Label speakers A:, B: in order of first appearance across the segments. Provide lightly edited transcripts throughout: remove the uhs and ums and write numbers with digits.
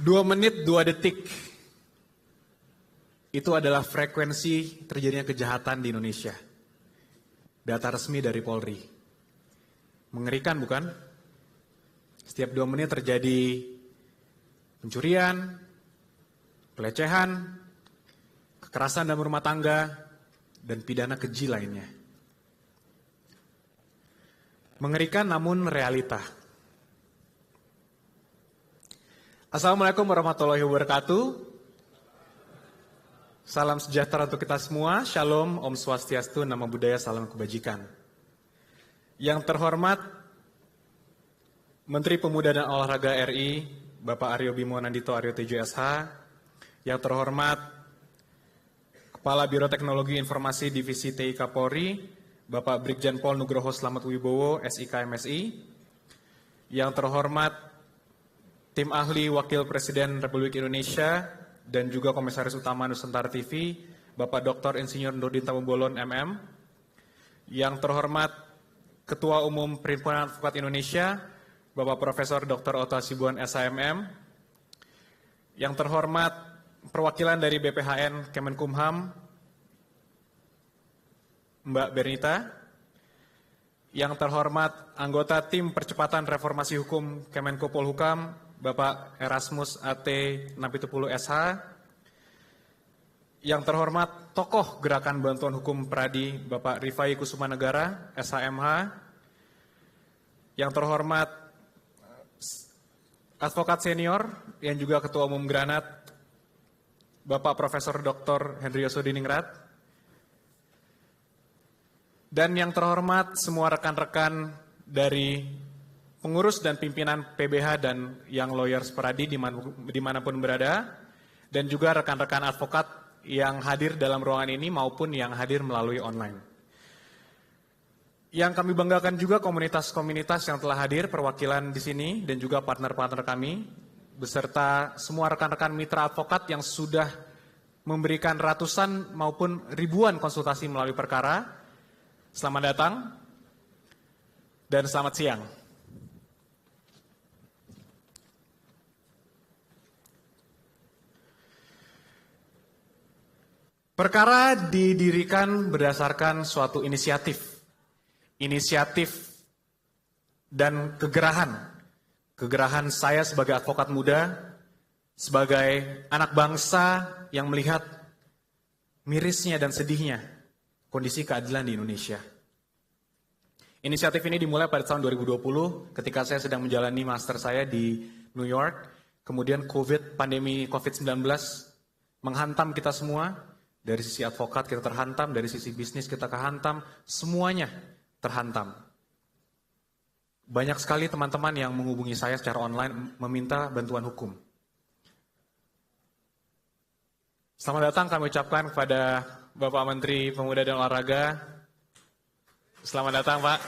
A: 2 menit 2 detik itu adalah frekuensi terjadinya kejahatan di Indonesia. Data resmi dari Polri. Mengerikan bukan? Setiap 2 menit terjadi pencurian, pelecehan, kekerasan dalam rumah tangga, dan pidana keji lainnya. Mengerikan namun realita. Assalamualaikum warahmatullahi wabarakatuh. Salam sejahtera untuk kita semua. Shalom, Om Swastiastu, Namo Buddhaya, salam kebajikan. Yang terhormat Menteri Pemuda dan Olahraga RI, Bapak Aryo Bimo Nandito Aryo Tejo SH. Yang terhormat Kepala Biro Teknologi Informasi Divisi TI Kapolri, Bapak Brigjen Pol Nugroho Slamet Wibowo, SIK MSI. Yang terhormat Tim Ahli Wakil Presiden Republik Indonesia dan juga Komisaris Utama Nusantara TV, Bapak Dr. Insinyur Nurdin Tambubolon MM. Yang terhormat Ketua Umum Perhimpunan Advokat Indonesia, Bapak Profesor Dr. Otto Hasibuan SHMM. Yang terhormat perwakilan dari BPHN Kemenkumham, Mbak Bernita. Yang terhormat anggota Tim Percepatan Reformasi Hukum Kemenko Polhukam, Bapak Erasmus AT Napitupulu SH. Yang terhormat tokoh Gerakan Bantuan Hukum Pradi, Bapak Rifai Kusumanegara, SHMH. Yang terhormat advokat senior yang juga Ketua Umum Granat, Bapak Profesor Dr. Hendriyoso Diningrat. Dan yang terhormat semua rekan-rekan dari pengurus dan pimpinan PBH dan yang lawyers Pradi dimanapun berada, dan juga rekan-rekan advokat yang hadir dalam ruangan ini maupun yang hadir melalui online. Yang kami banggakan juga komunitas-komunitas yang telah hadir, perwakilan di sini dan juga partner-partner kami, beserta semua rekan-rekan mitra advokat yang sudah memberikan ratusan maupun ribuan konsultasi melalui perkara. Selamat datang dan selamat siang. Perkara didirikan berdasarkan suatu inisiatif dan kegerahan saya sebagai advokat muda, sebagai anak bangsa yang melihat mirisnya dan sedihnya kondisi keadilan di Indonesia. Inisiatif ini dimulai pada tahun 2020 ketika saya sedang menjalani master saya di New York, kemudian pandemi COVID-19 menghantam kita semua. Dari sisi advokat kita terhantam, dari sisi bisnis kita kehantam, semuanya terhantam. Banyak sekali teman-teman yang menghubungi saya secara online meminta bantuan hukum. Selamat datang kami ucapkan kepada Bapak Menteri Pemuda dan Olahraga. Selamat datang Pak.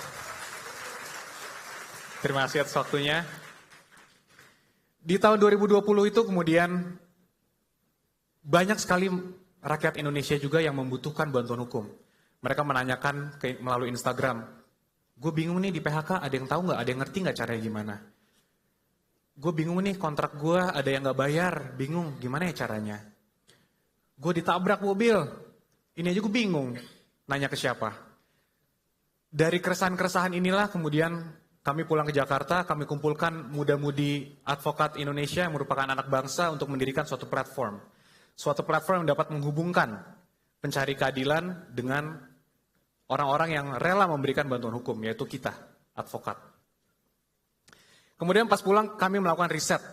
A: Terima kasih atas waktunya. Di tahun 2020 itu kemudian banyak sekali rakyat Indonesia juga yang membutuhkan bantuan hukum. Mereka menanyakan melalui Instagram, gue bingung nih di PHK, ada yang tahu nggak, ada yang ngerti nggak caranya gimana? Gue bingung nih kontrak gue ada yang nggak bayar, bingung gimana ya caranya? Gue ditabrak mobil, ini aja gue bingung, nanya ke siapa? Dari keresahan-keresahan inilah kemudian kami pulang ke Jakarta, kami kumpulkan muda-mudi advokat Indonesia yang merupakan anak bangsa untuk mendirikan suatu platform. Suatu platform yang dapat menghubungkan pencari keadilan dengan orang-orang yang rela memberikan bantuan hukum, yaitu kita, advokat. Kemudian pas pulang kami melakukan riset,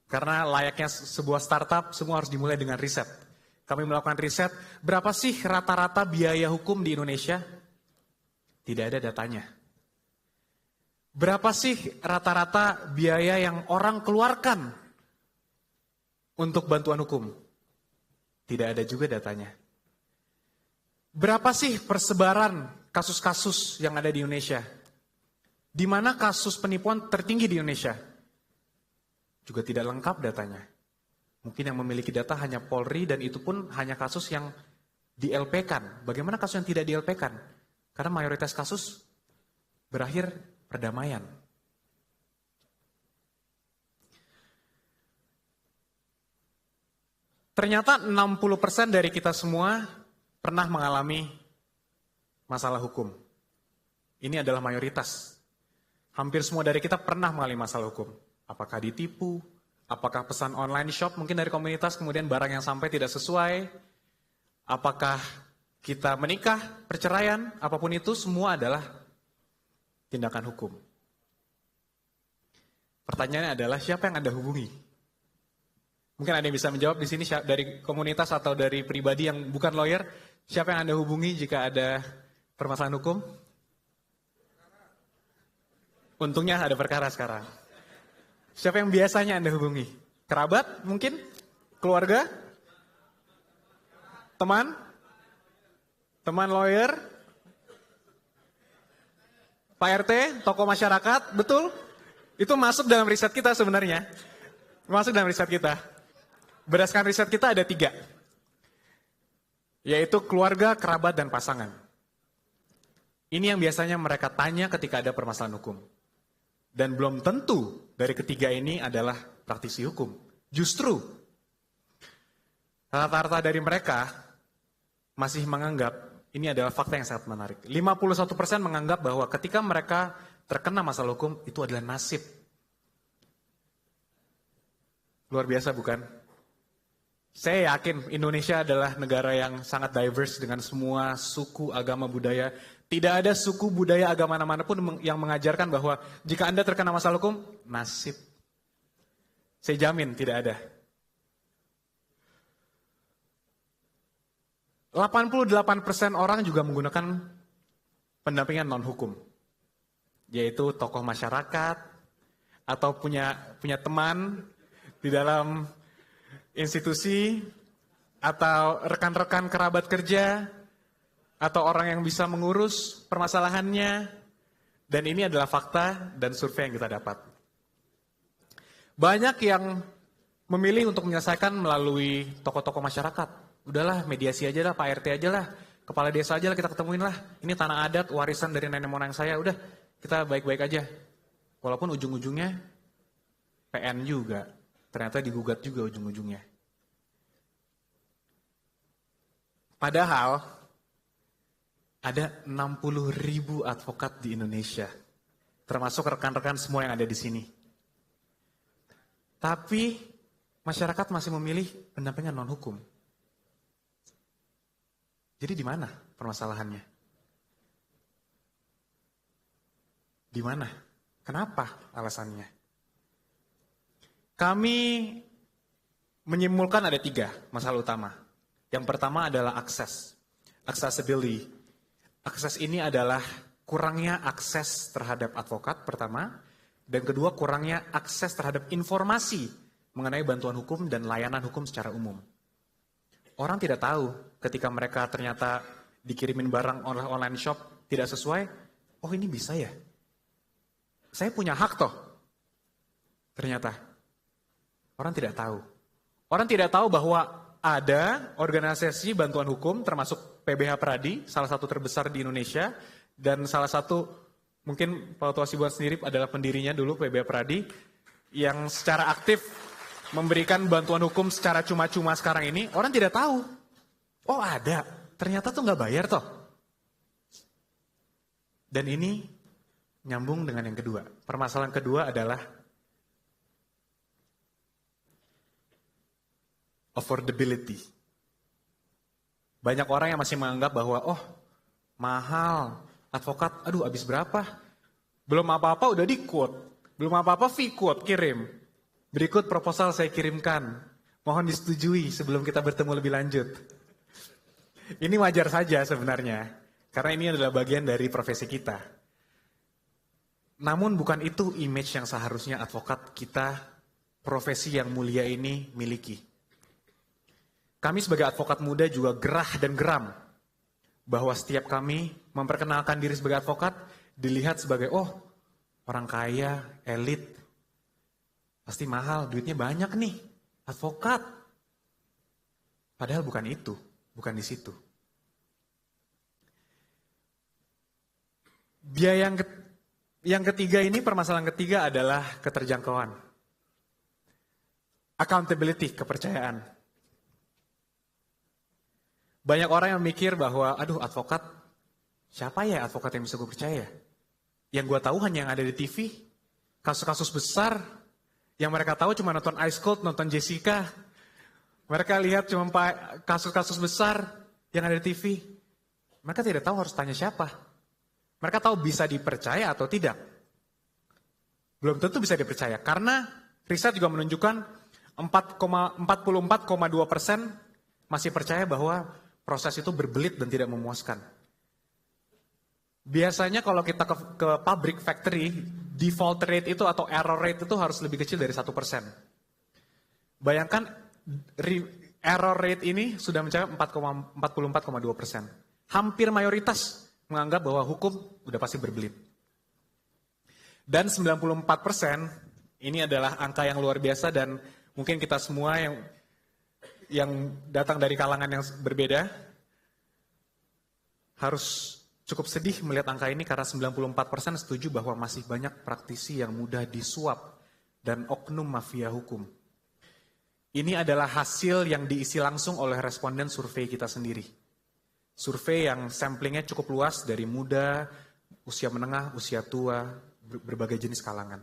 A: karena layaknya sebuah startup, semua harus dimulai dengan riset. Kami melakukan riset, berapa sih rata-rata biaya hukum di Indonesia? Tidak ada datanya. Berapa sih rata-rata biaya yang orang keluarkan untuk bantuan hukum? Tidak ada juga datanya. Berapa sih persebaran kasus-kasus yang ada di Indonesia? Di mana kasus penipuan tertinggi di Indonesia? Juga tidak lengkap datanya. Mungkin yang memiliki data hanya Polri dan itu pun hanya kasus yang di-LP-kan. Bagaimana kasus yang tidak di-LP-kan? Karena mayoritas kasus berakhir perdamaian. Ternyata 60% dari kita semua pernah mengalami masalah hukum. Ini adalah mayoritas. Hampir semua dari kita pernah mengalami masalah hukum. Apakah ditipu, apakah pesan online shop mungkin dari komunitas, kemudian barang yang sampai tidak sesuai, apakah kita menikah, perceraian, apapun itu semua adalah tindakan hukum. Pertanyaannya adalah siapa yang Anda hubungi? Mungkin ada yang bisa menjawab di sini dari komunitas atau dari pribadi yang bukan lawyer, siapa yang Anda hubungi jika ada permasalahan hukum? Untungnya ada perkara sekarang. Siapa yang biasanya Anda hubungi? Kerabat mungkin? Keluarga? Teman? Teman lawyer? Pak RT? Tokoh masyarakat? Betul? Itu masuk dalam riset kita sebenarnya. Masuk dalam riset kita. Berdasarkan riset kita ada 3. Yaitu keluarga, kerabat, dan pasangan. Ini yang biasanya mereka tanya ketika ada permasalahan hukum. Dan belum tentu dari ketiga ini adalah praktisi hukum. Justru, rata-rata dari mereka masih menganggap, ini adalah fakta yang sangat menarik. 51% menganggap bahwa ketika mereka terkena masalah hukum, itu adalah nasib. Luar biasa bukan? Saya yakin Indonesia adalah negara yang sangat diverse dengan semua suku, agama, budaya. Tidak ada suku, budaya, agama manapun yang mengajarkan bahwa jika Anda terkena masalah hukum, nasib. Saya jamin tidak ada. 88% orang juga menggunakan pendampingan non-hukum. Yaitu tokoh masyarakat, atau punya teman di dalam institusi, atau rekan-rekan kerabat kerja, atau orang yang bisa mengurus permasalahannya, dan ini adalah fakta dan survei yang kita dapat. Banyak yang memilih untuk menyelesaikan melalui tokoh-tokoh masyarakat. Udahlah, mediasi aja lah, Pak RT aja lah, kepala desa aja lah, kita ketemuin lah. Ini tanah adat, warisan dari nenek moyang saya, udah kita baik-baik aja. Walaupun ujung-ujungnya PN juga. Ternyata digugat juga ujung-ujungnya. Padahal ada 60.000 advokat di Indonesia. Termasuk rekan-rekan semua yang ada di sini. Tapi masyarakat masih memilih pendampingan non-hukum. Jadi di mana permasalahannya? Di mana? Kenapa alasannya? Kami menyimpulkan ada 3 masalah utama. Yang pertama adalah akses. Accessibility. Akses ini adalah kurangnya akses terhadap advokat pertama. Dan kedua, kurangnya akses terhadap informasi mengenai bantuan hukum dan layanan hukum secara umum. Orang tidak tahu ketika mereka ternyata dikirimin barang oleh online shop tidak sesuai. Oh, ini bisa ya? Saya punya hak toh. Ternyata. Orang tidak tahu. Orang tidak tahu bahwa ada organisasi bantuan hukum termasuk PBH Pradi, salah satu terbesar di Indonesia, dan salah satu, mungkin Pak Oto Hasibuan sendiri adalah pendirinya dulu PBH Pradi, yang secara aktif memberikan bantuan hukum secara cuma-cuma sekarang ini, orang tidak tahu. Oh ada, ternyata tuh nggak bayar toh. Dan ini nyambung dengan yang kedua. Permasalahan kedua adalah affordability. Banyak orang yang masih menganggap bahwa, oh mahal, advokat, aduh habis berapa? Belum apa-apa udah di-quote, belum apa-apa fee quote, kirim. Berikut proposal saya kirimkan, mohon disetujui sebelum kita bertemu lebih lanjut. Ini wajar saja sebenarnya, karena ini adalah bagian dari profesi kita. Namun bukan itu image yang seharusnya advokat kita, profesi yang mulia ini miliki. Kami sebagai advokat muda juga gerah dan geram bahwa setiap kami memperkenalkan diri sebagai advokat dilihat sebagai, oh orang kaya, elit, pasti mahal, duitnya banyak nih, advokat. Padahal bukan itu, bukan di situ. Biaya yang ketiga ini, permasalahan ketiga adalah keterjangkauan. Accountability, kepercayaan. Banyak orang yang mikir bahwa, aduh advokat, siapa ya advokat yang bisa gue percaya? Yang gue tahu hanya yang ada di TV, kasus-kasus besar, yang mereka tahu cuma nonton Ice Cold, nonton Jessica. Mereka lihat cuma kasus-kasus besar yang ada di TV. Mereka tidak tahu harus tanya siapa. Mereka tahu bisa dipercaya atau tidak. Belum tentu bisa dipercaya, karena riset juga menunjukkan 44,2% masih percaya bahwa proses itu berbelit dan tidak memuaskan. Biasanya kalau kita ke pabrik, factory, default rate itu atau error rate itu harus lebih kecil dari 1%. Bayangkan error rate ini sudah mencapai 44,2%. Hampir mayoritas menganggap bahwa hukum udah pasti berbelit. Dan 94% ini adalah angka yang luar biasa dan mungkin kita semua yang datang dari kalangan yang berbeda harus cukup sedih melihat angka ini karena 94% setuju bahwa masih banyak praktisi yang mudah disuap dan oknum mafia hukum. Ini adalah hasil yang diisi langsung oleh responden survei kita sendiri. Survei yang samplingnya cukup luas dari muda, usia menengah, usia tua, berbagai jenis kalangan.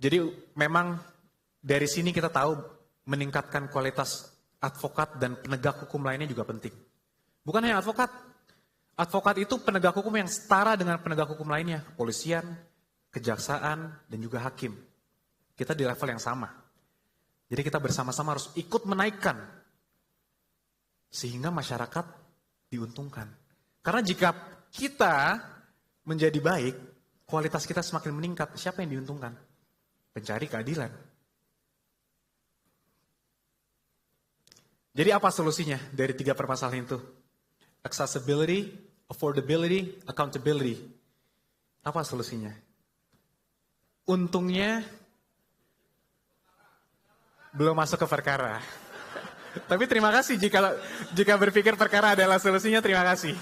A: Jadi memang dari sini kita tahu meningkatkan kualitas advokat dan penegak hukum lainnya juga penting. Bukan hanya advokat. Advokat itu penegak hukum yang setara dengan penegak hukum lainnya. Kepolisian, kejaksaan, dan juga hakim. Kita di level yang sama. Jadi kita bersama-sama harus ikut menaikkan. Sehingga masyarakat diuntungkan. Karena jika kita menjadi baik, kualitas kita semakin meningkat. Siapa yang diuntungkan? Pencari keadilan. Jadi apa solusinya dari 3 permasalahan itu? Accessibility, affordability, accountability. Apa solusinya? Untungnya belum masuk ke perkara. Tapi terima kasih jika berpikir perkara adalah solusinya, terima kasih.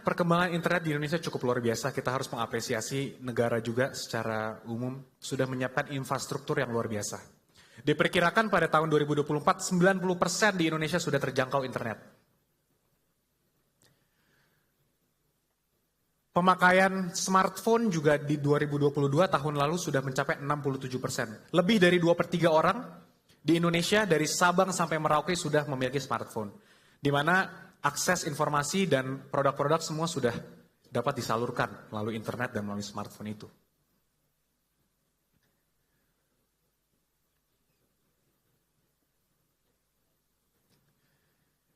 A: Perkembangan internet di Indonesia cukup luar biasa. Kita harus mengapresiasi negara juga secara umum sudah menyiapkan infrastruktur yang luar biasa. Diperkirakan pada tahun 2024, 90% di Indonesia sudah terjangkau internet. Pemakaian smartphone juga di 2022 tahun lalu sudah mencapai 67%. Lebih dari 2/3 orang di Indonesia dari Sabang sampai Merauke sudah memiliki smartphone. Di mana akses informasi dan produk-produk semua sudah dapat disalurkan melalui internet dan melalui smartphone itu.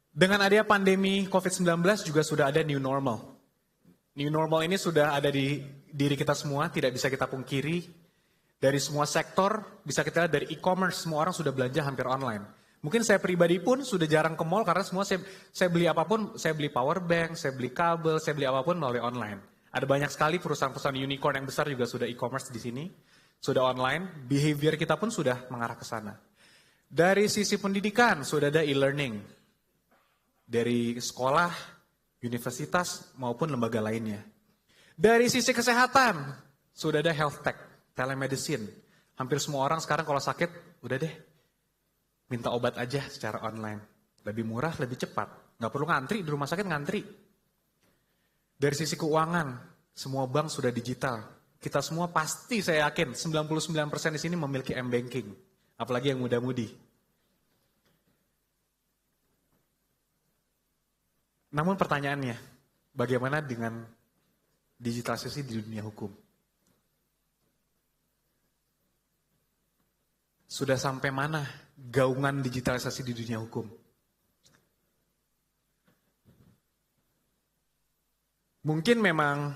A: Dengan adanya pandemi COVID-19 juga sudah ada new normal. New normal ini sudah ada di diri kita semua, tidak bisa kita pungkiri. Dari semua sektor, bisa kita lihat dari e-commerce, semua orang sudah belanja hampir online. Mungkin saya pribadi pun sudah jarang ke mall karena semua saya beli apapun, saya beli power bank, saya beli kabel, saya beli apapun melalui online. Ada banyak sekali perusahaan-perusahaan unicorn yang besar juga sudah e-commerce di sini, sudah online. Behavior kita pun sudah mengarah ke sana. Dari sisi pendidikan sudah ada e-learning. Dari sekolah, universitas maupun lembaga lainnya. Dari sisi kesehatan sudah ada health tech, telemedicine. Hampir semua orang sekarang kalau sakit, udah deh. Minta obat aja secara online. Lebih murah, lebih cepat. Nggak perlu ngantri, di rumah sakit ngantri. Dari sisi keuangan, semua bank sudah digital. Kita semua pasti, saya yakin, 99% di sini memiliki m-banking. Apalagi yang muda-mudi. Namun pertanyaannya, bagaimana dengan digitalisasi di dunia hukum? Sudah sampai mana gaungan digitalisasi di dunia hukum? Mungkin memang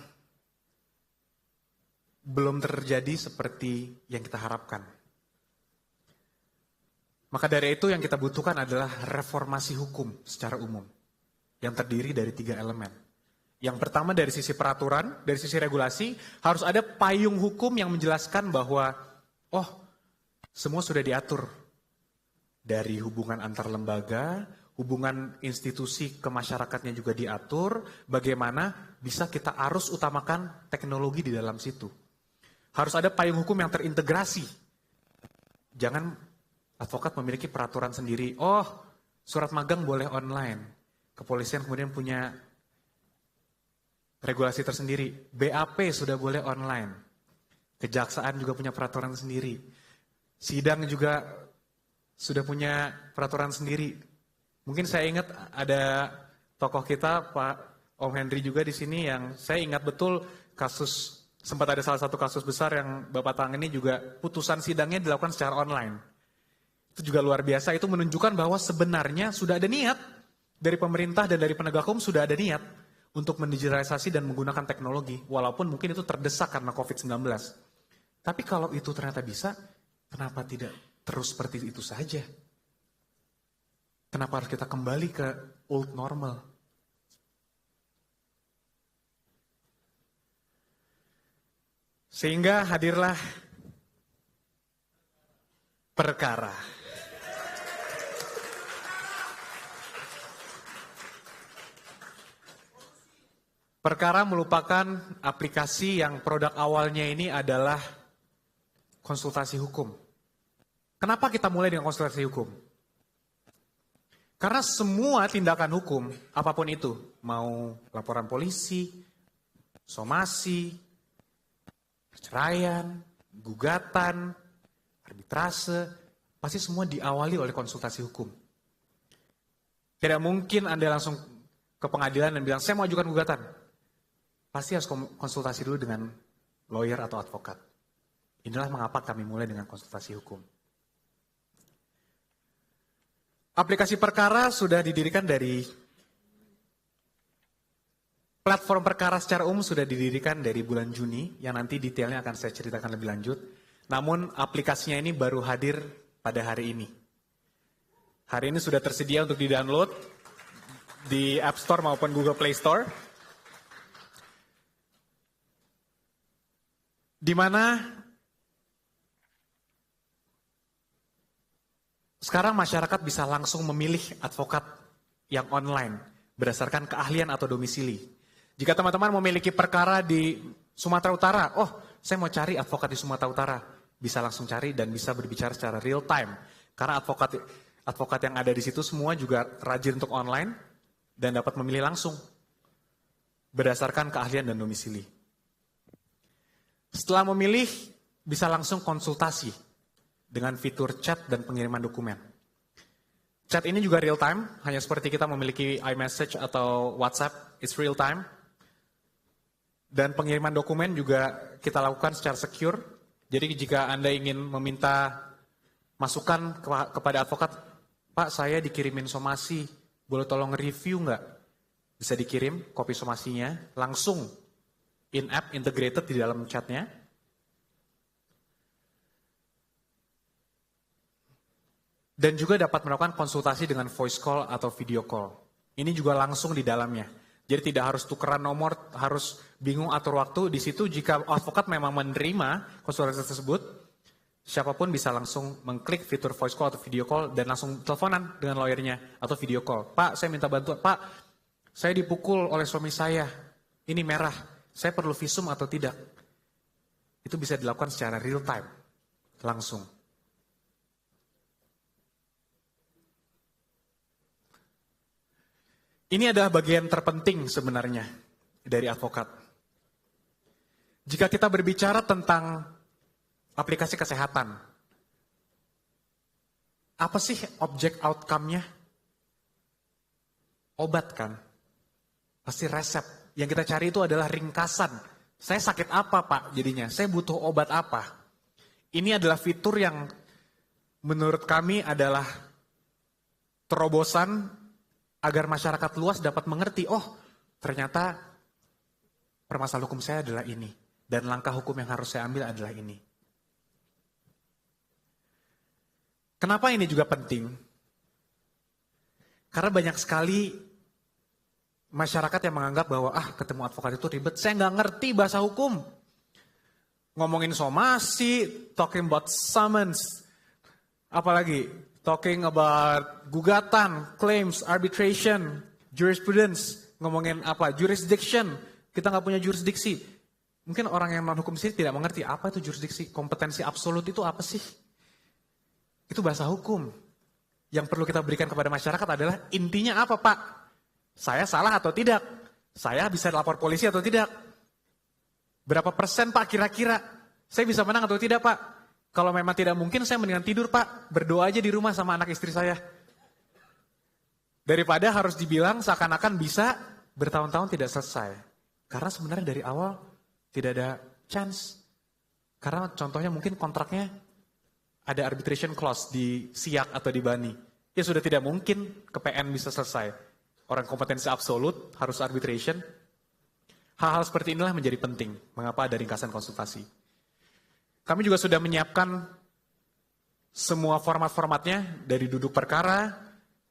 A: belum terjadi seperti yang kita harapkan. Maka dari itu yang kita butuhkan adalah reformasi hukum secara umum. Yang terdiri dari 3 elemen. Yang pertama dari sisi peraturan, dari sisi regulasi, harus ada payung hukum yang menjelaskan bahwa, semua sudah diatur. Dari hubungan antar lembaga, hubungan institusi ke masyarakatnya juga diatur, bagaimana bisa kita harus utamakan teknologi di dalam situ. Harus ada payung hukum yang terintegrasi. jangan advokat memiliki peraturan sendiri. Oh, surat magang boleh online. Kepolisian kemudian punya regulasi tersendiri. BAP sudah boleh online. Kejaksaan juga punya peraturan sendiri. Sidang juga sudah punya peraturan sendiri. Mungkin saya ingat ada tokoh kita, Pak Om Henry juga di sini yang saya ingat betul kasus, sempat ada salah satu kasus besar yang Bapak tangani juga putusan sidangnya dilakukan secara online. Itu juga luar biasa, itu menunjukkan bahwa sebenarnya sudah ada niat dari pemerintah dan dari penegak hukum sudah ada niat untuk mendigitalisasi dan menggunakan teknologi, walaupun mungkin itu terdesak karena COVID-19. Tapi kalau itu ternyata bisa, kenapa tidak terus seperti itu saja? Kenapa harus kita kembali ke old normal? Sehingga hadirlah perkara. Perkara merupakan aplikasi yang produk awalnya ini adalah konsultasi hukum. Kenapa kita mulai dengan konsultasi hukum? Karena semua tindakan hukum, apapun itu, mau laporan polisi, somasi, perceraian, gugatan, arbitrase, pasti semua diawali oleh konsultasi hukum. Tidak mungkin Anda langsung ke pengadilan dan bilang, saya mau ajukan gugatan. Pasti harus konsultasi dulu dengan lawyer atau advokat. Inilah mengapa kami mulai dengan konsultasi hukum. Aplikasi perkara sudah didirikan dari platform perkara secara umum sudah didirikan dari bulan Juni, yang nanti detailnya akan saya ceritakan lebih lanjut. Namun aplikasinya ini baru hadir pada hari ini. Hari ini sudah tersedia untuk di-download di App Store maupun Google Play Store. Di mana sekarang masyarakat bisa langsung memilih advokat yang online berdasarkan keahlian atau domisili. Jika teman-teman memiliki perkara di Sumatera Utara, oh saya mau cari advokat di Sumatera Utara, bisa langsung cari dan bisa berbicara secara real time. Karena advokat yang ada di situ semua juga rajin untuk online dan dapat memilih langsung berdasarkan keahlian dan domisili. Setelah memilih, bisa langsung konsultasi dengan fitur chat dan pengiriman dokumen. Chat ini juga real time, hanya seperti kita memiliki iMessage atau WhatsApp, it's real time. Dan pengiriman dokumen juga kita lakukan secara secure. Jadi jika Anda ingin meminta masukan kepada advokat, Pak saya dikirimin somasi, boleh tolong review nggak? Bisa dikirim kopi somasinya langsung in-app integrated di dalam chatnya. Dan juga dapat melakukan konsultasi dengan voice call atau video call. Ini juga langsung di dalamnya. Jadi tidak harus tukeran nomor, harus bingung atur waktu. Di situ jika advokat memang menerima konsultasi tersebut, siapapun bisa langsung mengklik fitur voice call atau video call dan langsung teleponan dengan lawyernya atau video call. Pak, saya minta bantuan. Pak, saya dipukul oleh suami saya. Ini merah. Saya perlu visum atau tidak? Itu bisa dilakukan secara real time, langsung. Ini adalah bagian terpenting sebenarnya dari advokat. Jika kita berbicara tentang aplikasi kesehatan, apa sih objek outcome-nya? Obat kan? Pasti resep. Yang kita cari itu adalah ringkasan. Saya sakit apa Pak jadinya? Saya butuh obat apa? Ini adalah fitur yang menurut kami adalah terobosan agar masyarakat luas dapat mengerti, oh ternyata permasalahan hukum saya adalah ini. Dan langkah hukum yang harus saya ambil adalah ini. Kenapa ini juga penting? Karena banyak sekali masyarakat yang menganggap bahwa ketemu advokat itu ribet, saya nggak ngerti bahasa hukum. Ngomongin somasi, talking about summons, apalagi talking about gugatan, claims, arbitration, jurisprudence, ngomongin apa, jurisdiction, kita nggak punya jurisdiksi. Mungkin orang yang non hukum sih tidak mengerti apa itu jurisdiksi, kompetensi absolut itu apa sih? Itu bahasa hukum. Yang perlu kita berikan kepada masyarakat adalah intinya apa Pak? Saya salah atau tidak? Saya bisa lapor polisi atau tidak? Berapa persen Pak kira-kira? Saya bisa menang atau tidak Pak? Kalau memang tidak mungkin saya mendingan tidur Pak. Berdoa aja di rumah sama anak istri saya. Daripada harus dibilang seakan-akan bisa bertahun-tahun tidak selesai. Karena sebenarnya dari awal tidak ada chance. Karena contohnya mungkin kontraknya ada arbitration clause di SIAK atau di BANI. Ya sudah tidak mungkin ke PN bisa selesai. Orang kompetensi absolut harus arbitration. Hal-hal seperti inilah menjadi penting. Mengapa ada ringkasan konsultasi. Kami juga sudah menyiapkan semua format-formatnya dari duduk perkara,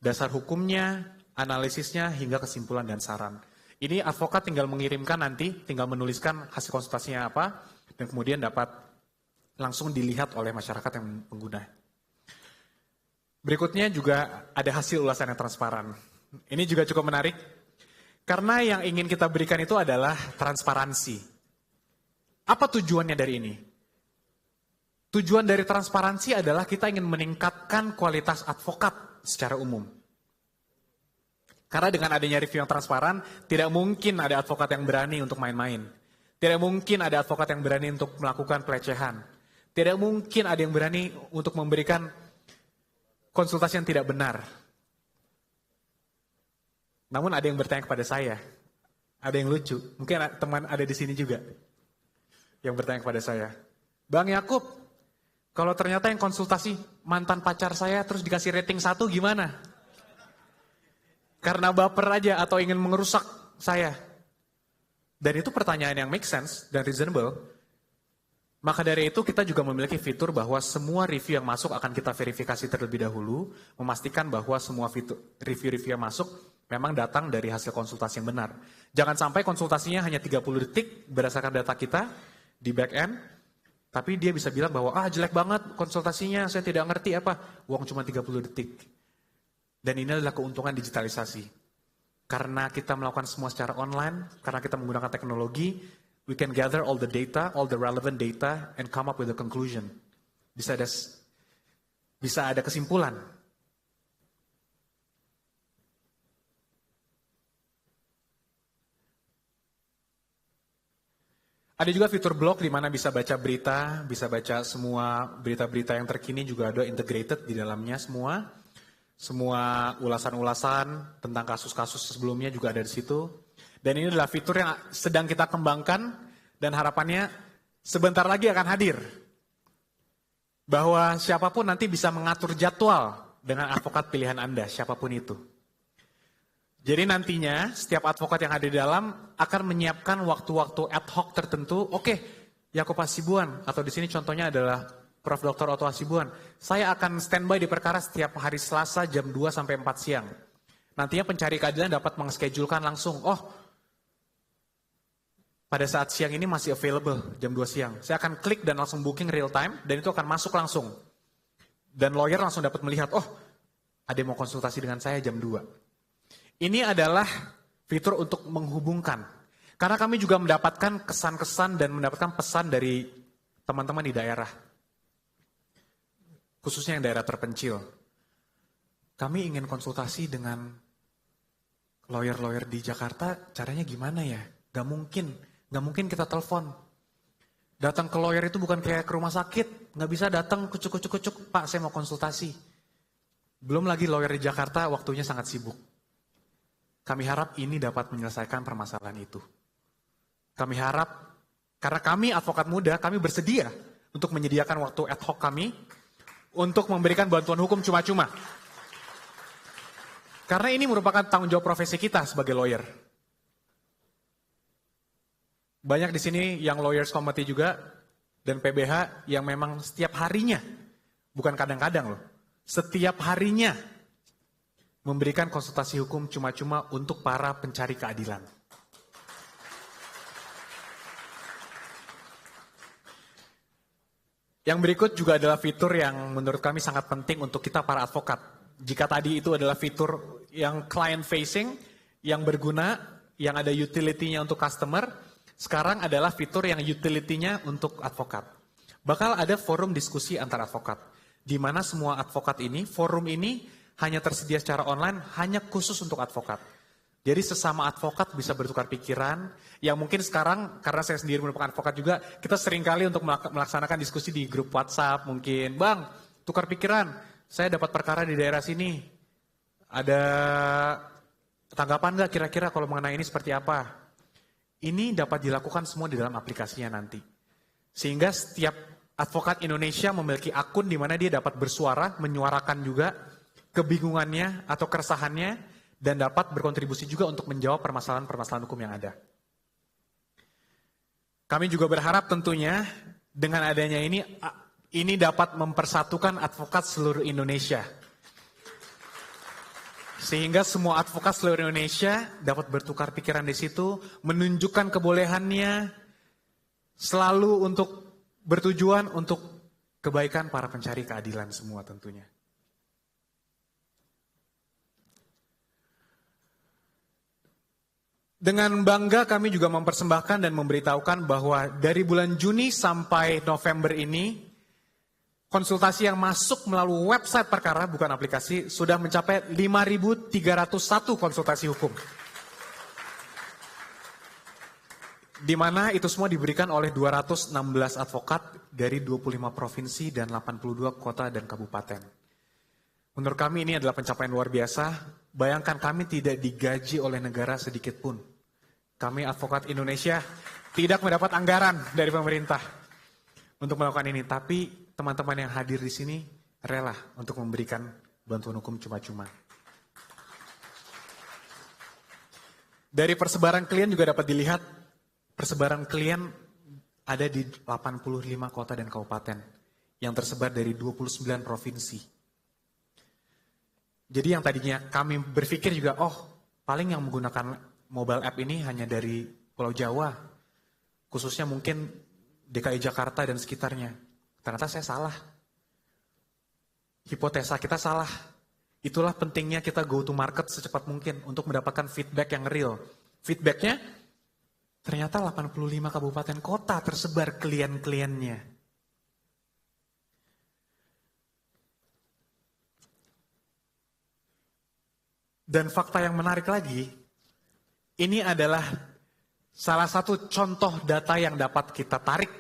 A: dasar hukumnya, analisisnya, hingga kesimpulan dan saran. Ini advokat tinggal mengirimkan nanti, tinggal menuliskan hasil konsultasinya apa, dan kemudian dapat langsung dilihat oleh masyarakat yang pengguna. Berikutnya juga ada hasil ulasan yang transparan. Ini juga cukup menarik, karena yang ingin kita berikan itu adalah transparansi. Apa tujuannya dari ini? Tujuan dari transparansi adalah kita ingin meningkatkan kualitas advokat secara umum. Karena dengan adanya review yang transparan, tidak mungkin ada advokat yang berani untuk main-main. Tidak mungkin ada advokat yang berani untuk melakukan pelecehan. Tidak mungkin ada yang berani untuk memberikan konsultasi yang tidak benar. Namun ada yang bertanya kepada saya, ada yang lucu, mungkin teman ada di sini juga yang bertanya kepada saya, Bang Yakub, kalau ternyata yang konsultasi mantan pacar saya terus dikasih rating 1 gimana? Karena baper aja atau ingin mengerusak saya. Dan itu pertanyaan yang make sense dan reasonable. Maka dari itu kita juga memiliki fitur bahwa semua review yang masuk akan kita verifikasi terlebih dahulu, memastikan bahwa semua review-review yang masuk memang datang dari hasil konsultasi yang benar. Jangan sampai konsultasinya hanya 30 detik berdasarkan data kita di back end, tapi dia bisa bilang bahwa jelek banget konsultasinya, saya tidak ngerti apa, uang cuma 30 detik. Dan ini adalah keuntungan digitalisasi. Karena kita melakukan semua secara online, karena kita menggunakan teknologi, we can gather all the data, all the relevant data, and come up with a conclusion. Bisa ada kesimpulan. Ada juga fitur blog di mana bisa baca berita, bisa baca semua berita-berita yang terkini juga ada integrated di dalamnya semua. Semua ulasan-ulasan tentang kasus-kasus sebelumnya juga ada di situ. Dan ini adalah fitur yang sedang kita kembangkan dan harapannya sebentar lagi akan hadir. Bahwa siapapun nanti bisa mengatur jadwal dengan advokat pilihan Anda, siapapun itu. Jadi nantinya setiap advokat yang ada di dalam akan menyiapkan waktu-waktu ad hoc tertentu. Oke, Yakub Hasibuan atau di sini contohnya adalah Prof. Dr. Otto Hasibuan. Saya akan standby di perkara setiap hari Selasa jam 2 sampai 4 siang. Nantinya pencari keadilan dapat mengschedulkan langsung. Pada saat siang ini masih available jam 2 siang. Saya akan klik dan langsung booking real time dan itu akan masuk langsung. Dan lawyer langsung dapat melihat, ada yang mau konsultasi dengan saya jam 2. Ini adalah fitur untuk menghubungkan. Karena kami juga mendapatkan kesan-kesan dan mendapatkan pesan dari teman-teman di daerah. Khususnya yang daerah terpencil. Kami ingin konsultasi dengan lawyer-lawyer di Jakarta, caranya gimana ya? Gak mungkin kita telepon. Datang ke lawyer itu bukan kayak ke rumah sakit, gak bisa datang kucuk-kucuk, Pak saya mau konsultasi. Belum lagi lawyer di Jakarta waktunya sangat sibuk. Kami harap ini dapat menyelesaikan permasalahan itu. Kami harap, karena kami advokat muda, kami bersedia untuk menyediakan waktu ad hoc kami, untuk memberikan bantuan hukum cuma-cuma. Karena ini merupakan tanggung jawab profesi kita sebagai lawyer. Banyak di sini yang lawyers committee juga, dan PBH yang memang setiap harinya, bukan kadang-kadang loh, setiap harinya memberikan konsultasi hukum cuma-cuma untuk para pencari keadilan. Yang berikut juga adalah fitur yang menurut kami sangat penting untuk kita para advokat. Jika tadi itu adalah fitur yang client facing, yang berguna, yang ada utility-nya untuk customer, sekarang adalah fitur yang utility-nya untuk advokat. Bakal ada forum diskusi antar advokat. di mana semua advokat ini, forum ini hanya tersedia secara online, hanya khusus untuk advokat. Jadi sesama advokat bisa bertukar pikiran, yang mungkin sekarang karena saya sendiri merupakan advokat juga, kita seringkali untuk melaksanakan diskusi di grup WhatsApp mungkin, Bang, tukar pikiran, saya dapat perkara di daerah sini, ada tanggapan nggak kira-kira kalau mengenai ini seperti apa? Ini dapat dilakukan semua di dalam aplikasinya nanti. Sehingga setiap advokat Indonesia memiliki akun di mana dia dapat bersuara, menyuarakan juga kebingungannya atau keresahannya, dan dapat berkontribusi juga untuk menjawab permasalahan-permasalahan hukum yang ada. Kami juga berharap tentunya dengan adanya ini dapat mempersatukan advokat seluruh Indonesia. Sehingga semua advokat seluruh Indonesia dapat bertukar pikiran di situ, menunjukkan kebolehannya, selalu untuk bertujuan untuk kebaikan para pencari keadilan semua tentunya. Dengan bangga kami juga mempersembahkan dan memberitahukan bahwa dari bulan Juni sampai November ini, konsultasi yang masuk melalui website perkara, bukan aplikasi, sudah mencapai 5.301 konsultasi hukum. Di mana itu semua diberikan oleh 216 advokat dari 25 provinsi dan 82 kota dan kabupaten. Menurut kami ini adalah pencapaian luar biasa. Bayangkan kami tidak digaji oleh negara sedikit pun. Kami advokat Indonesia tidak mendapat anggaran dari pemerintah untuk melakukan ini. Tapi teman-teman yang hadir di sini rela untuk memberikan bantuan hukum cuma-cuma. Dari persebaran klien juga dapat dilihat, persebaran klien ada di 85 kota dan kabupaten yang tersebar dari 29 provinsi. Jadi yang tadinya kami berpikir juga, paling yang menggunakan mobile app ini hanya dari Pulau Jawa, khususnya mungkin DKI Jakarta dan sekitarnya. Ternyata saya salah. Hipotesa kita salah. Itulah pentingnya kita go to market secepat mungkin untuk mendapatkan feedback yang real. Feedbacknya, ternyata 85 kabupaten kota tersebar klien-kliennya. Dan fakta yang menarik lagi, ini adalah salah satu contoh data yang dapat kita tarik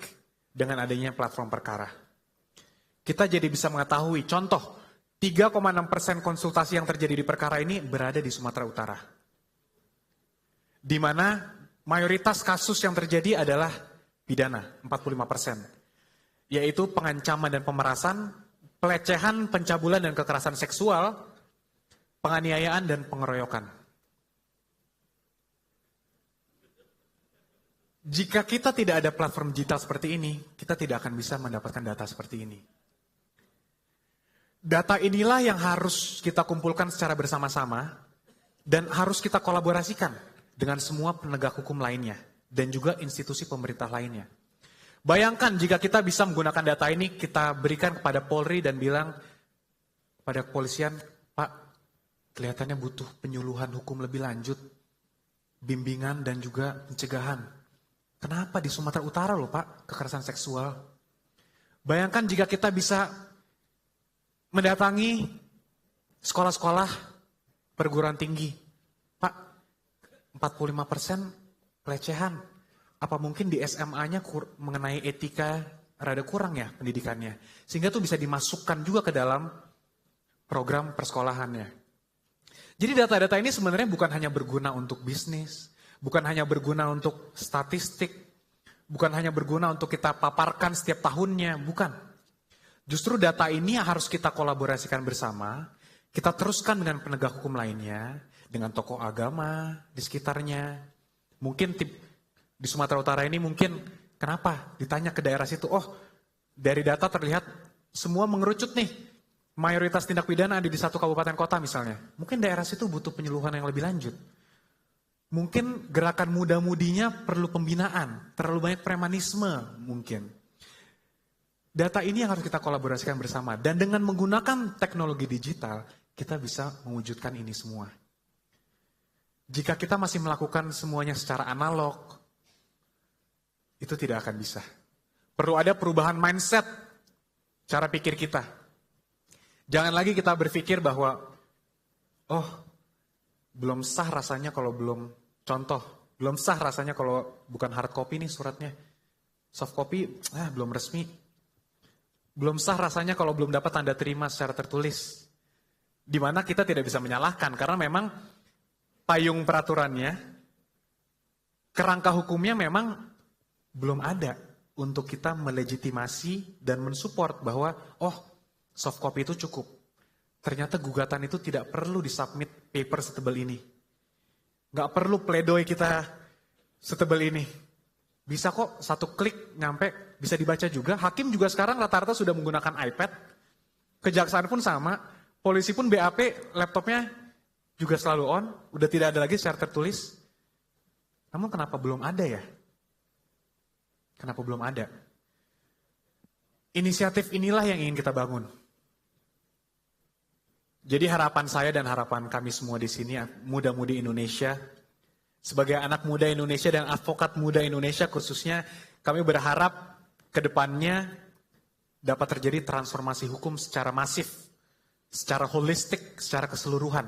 A: dengan adanya platform perkara. Kita jadi bisa mengetahui contoh 3,6% konsultasi yang terjadi di perkara ini berada di Sumatera Utara. Di mana mayoritas kasus yang terjadi adalah pidana, 45%. Yaitu pengancaman dan pemerasan, pelecehan, pencabulan dan kekerasan seksual, penganiayaan dan pengeroyokan. Jika kita tidak ada platform digital seperti ini, kita tidak akan bisa mendapatkan data seperti ini. Data inilah yang harus kita kumpulkan secara bersama-sama dan harus kita kolaborasikan dengan semua penegak hukum lainnya dan juga institusi pemerintah lainnya. Bayangkan jika kita bisa menggunakan data ini, kita berikan kepada Polri dan bilang pada kepolisian, Pak, kelihatannya butuh penyuluhan hukum lebih lanjut, bimbingan dan juga pencegahan. Kenapa di Sumatera Utara loh Pak, kekerasan seksual? Bayangkan jika kita bisa mendatangi sekolah-sekolah perguruan tinggi. Pak, 45% pelecehan. Apa mungkin di SMA-nya mengenai etika rada kurang ya pendidikannya? Sehingga itu bisa dimasukkan juga ke dalam program persekolahannya. Jadi data-data ini sebenarnya bukan hanya berguna untuk bisnis, bukan hanya berguna untuk statistik, bukan hanya berguna untuk kita paparkan setiap tahunnya, bukan. Justru data ini harus kita kolaborasikan bersama, kita teruskan dengan penegak hukum lainnya, dengan tokoh agama di sekitarnya. Mungkin di Sumatera Utara ini mungkin kenapa ditanya ke daerah situ, dari data terlihat semua mengerucut nih, mayoritas tindak pidana ada di satu kabupaten kota misalnya. Mungkin daerah situ butuh penyuluhan yang lebih lanjut. Mungkin gerakan muda-mudinya perlu pembinaan, terlalu banyak premanisme mungkin. Data ini yang harus kita kolaborasikan bersama. Dan dengan menggunakan teknologi digital, kita bisa mewujudkan ini semua. Jika kita masih melakukan semuanya secara analog, itu tidak akan bisa. Perlu ada perubahan mindset, cara pikir kita. Jangan lagi kita berpikir bahwa, oh belum sah rasanya kalau belum, contoh, belum sah rasanya kalau bukan hard copy nih suratnya. Soft copy, belum resmi. Belum sah rasanya kalau belum dapat tanda terima secara tertulis. Di mana kita tidak bisa menyalahkan, karena memang payung peraturannya, kerangka hukumnya memang belum ada untuk kita melegitimasi dan mensupport bahwa, oh soft copy itu cukup. Ternyata gugatan itu tidak perlu disubmit paper setebal ini. Nggak perlu pledoi kita setebal ini. Bisa kok satu klik nyampe, bisa dibaca juga. Hakim juga sekarang rata-rata sudah menggunakan iPad. Kejaksaan pun sama. Polisi pun BAP, laptopnya juga selalu on. Udah tidak ada lagi secara tertulis. Namun kenapa belum ada ya? Kenapa belum ada? Inisiatif inilah yang ingin kita bangun. Jadi harapan saya dan harapan kami semua di sini, muda-mudi Indonesia, sebagai anak muda Indonesia dan advokat muda Indonesia khususnya, kami berharap ke depannya dapat terjadi transformasi hukum secara masif, secara holistik, secara keseluruhan.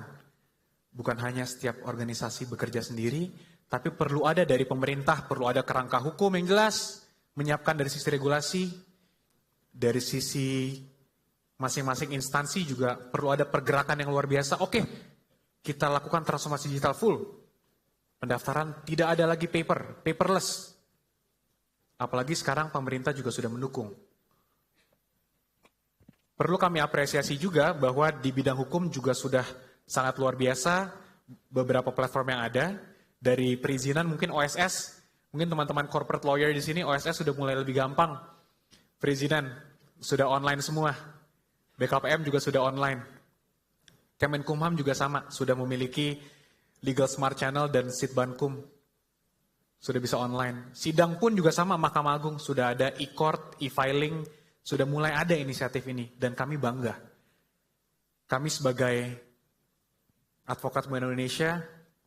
A: Bukan hanya setiap organisasi bekerja sendiri, tapi perlu ada dari pemerintah, perlu ada kerangka hukum yang jelas, menyiapkan dari sisi regulasi, dari sisi masing-masing instansi juga perlu ada pergerakan yang luar biasa. Oke, kita lakukan transformasi digital full. Pendaftaran tidak ada lagi paperless. Apalagi sekarang pemerintah juga sudah mendukung. Perlu kami apresiasi juga bahwa di bidang hukum juga sudah sangat luar biasa beberapa platform yang ada. Dari perizinan mungkin OSS, mungkin teman-teman corporate lawyer di sini OSS sudah mulai lebih gampang. Perizinan sudah online semua. BKPM juga sudah online. Kemenkumham juga sama, sudah memiliki Legal Smart Channel dan Sitbankum. Sudah bisa online. Sidang pun juga sama, Mahkamah Agung sudah ada e-court, e-filing, sudah mulai ada inisiatif ini. Dan kami bangga. Kami sebagai advokat muda Indonesia,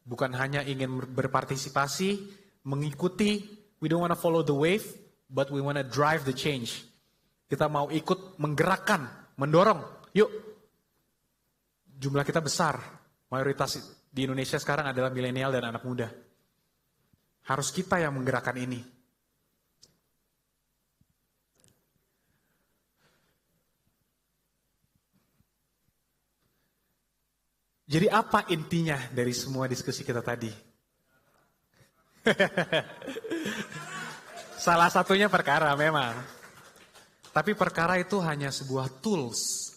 A: bukan hanya ingin berpartisipasi, mengikuti, we don't want to follow the wave, but we want to drive the change. Kita mau ikut menggerakkan, mendorong, yuk. Jumlah kita besar, mayoritas di Indonesia sekarang adalah milenial dan anak muda. Harus kita yang menggerakkan ini. Jadi apa intinya dari semua diskusi kita tadi? Salah satunya perkara memang. Tapi perkara itu hanya sebuah tools.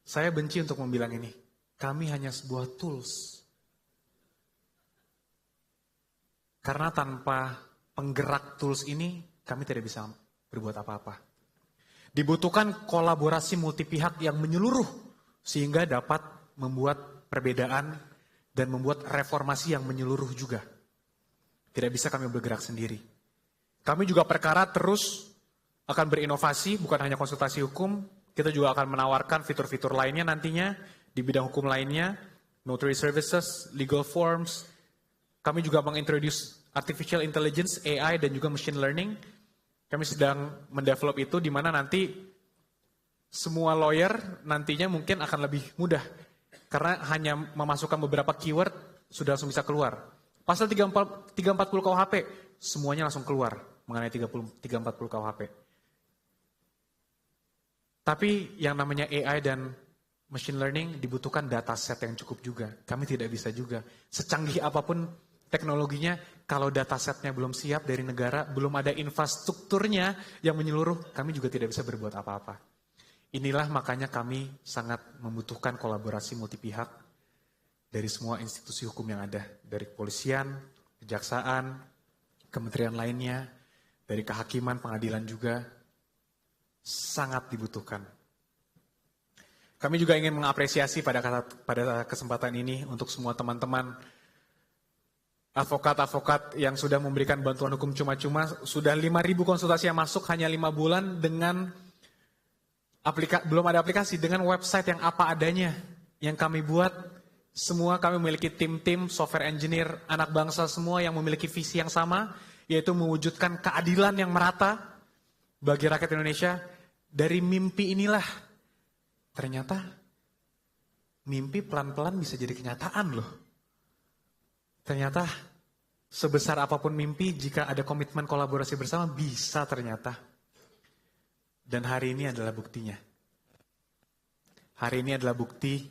A: Saya benci untuk membilang ini. Kami hanya sebuah tools. Karena tanpa penggerak tools ini, kami tidak bisa berbuat apa-apa. Dibutuhkan kolaborasi multi pihak yang menyeluruh, sehingga dapat membuat perbedaan dan membuat reformasi yang menyeluruh juga. Tidak bisa kami bergerak sendiri. Kami juga perkara terus akan berinovasi, bukan hanya konsultasi hukum, kita juga akan menawarkan fitur-fitur lainnya nantinya, di bidang hukum lainnya, notary services, legal forms. Kami juga mengintroduce artificial intelligence, AI, dan juga machine learning. Kami sedang mendevelop itu, di mana nanti semua lawyer nantinya mungkin akan lebih mudah. Karena hanya memasukkan beberapa keyword, sudah langsung bisa keluar. Pasal 340 KUHP, semuanya langsung keluar mengenai 340 KUHP. Tapi yang namanya AI dan machine learning dibutuhkan dataset yang cukup juga. Kami tidak bisa juga. Secanggih apapun teknologinya, kalau datasetnya belum siap dari negara, belum ada infrastrukturnya yang menyeluruh, kami juga tidak bisa berbuat apa-apa. Inilah makanya kami sangat membutuhkan kolaborasi multi pihak dari semua institusi hukum yang ada. Dari kepolisian, kejaksaan, kementerian lainnya, dari kehakiman, pengadilan juga. Sangat dibutuhkan. Kami juga ingin mengapresiasi pada kesempatan ini untuk semua teman-teman advokat-advokat yang sudah memberikan bantuan hukum cuma-cuma. Sudah 5.000 konsultasi yang masuk hanya 5 bulan dengan belum ada aplikasi, dengan website yang apa adanya yang kami buat. Semua kami memiliki tim-tim, software engineer, anak bangsa semua yang memiliki visi yang sama, yaitu mewujudkan keadilan yang merata bagi rakyat Indonesia. Dari mimpi inilah ternyata mimpi pelan-pelan bisa jadi kenyataan loh. Ternyata sebesar apapun mimpi, jika ada komitmen kolaborasi bersama, bisa ternyata. Dan hari ini adalah buktinya. Hari ini adalah bukti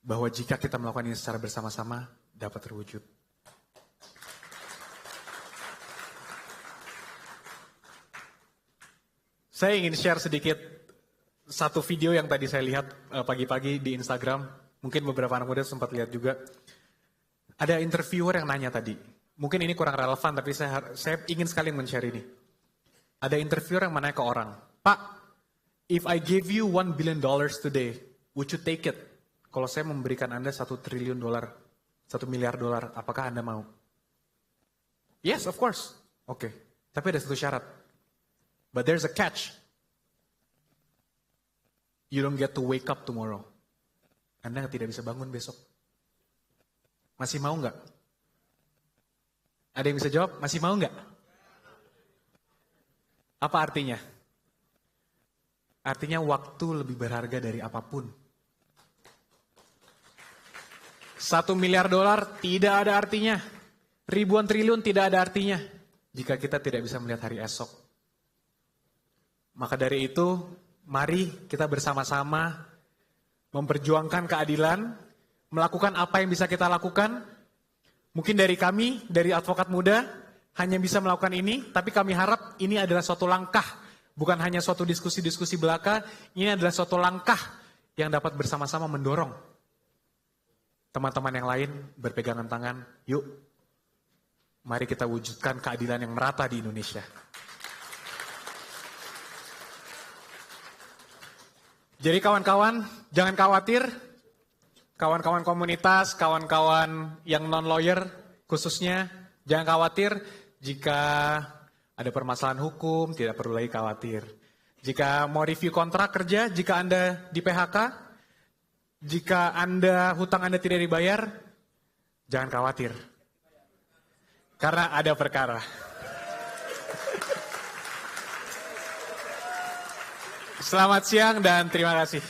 A: bahwa jika kita melakukan ini secara bersama-sama, dapat terwujud. Saya ingin share sedikit satu video yang tadi saya lihat pagi-pagi di Instagram. Mungkin beberapa anak muda sempat lihat juga. Ada interviewer yang nanya tadi. Mungkin ini kurang relevan, tapi saya ingin sekali men-share ini. Ada interviewer yang menanya ke orang, Pak, if I give you $1 billion today, would you take it? Kalau saya memberikan Anda $1 triliun, $1 miliar, apakah Anda mau? Yes, of course. Oke, tapi ada satu syarat. But there's a catch. You don't get to wake up tomorrow. Anda tidak bisa bangun besok. Masih mau nggak? Ada yang bisa jawab? Masih mau nggak? Apa artinya? Artinya waktu lebih berharga dari apapun. $1 miliar tidak ada artinya. Ribuan triliun tidak ada artinya jika kita tidak bisa melihat hari esok. Maka dari itu, mari kita bersama-sama memperjuangkan keadilan, melakukan apa yang bisa kita lakukan. Mungkin dari kami, dari advokat muda, hanya bisa melakukan ini, tapi kami harap ini adalah suatu langkah, bukan hanya suatu diskusi-diskusi belaka, ini adalah suatu langkah yang dapat bersama-sama mendorong teman-teman yang lain berpegangan tangan, yuk, mari kita wujudkan keadilan yang merata di Indonesia. Jadi kawan-kawan, jangan khawatir, kawan-kawan komunitas, kawan-kawan yang non-lawyer khususnya, jangan khawatir jika ada permasalahan hukum, tidak perlu lagi khawatir. Jika mau review kontrak kerja, jika Anda di PHK, jika hutang Anda tidak dibayar, jangan khawatir. Karena ada perkara. Selamat siang dan terima kasih.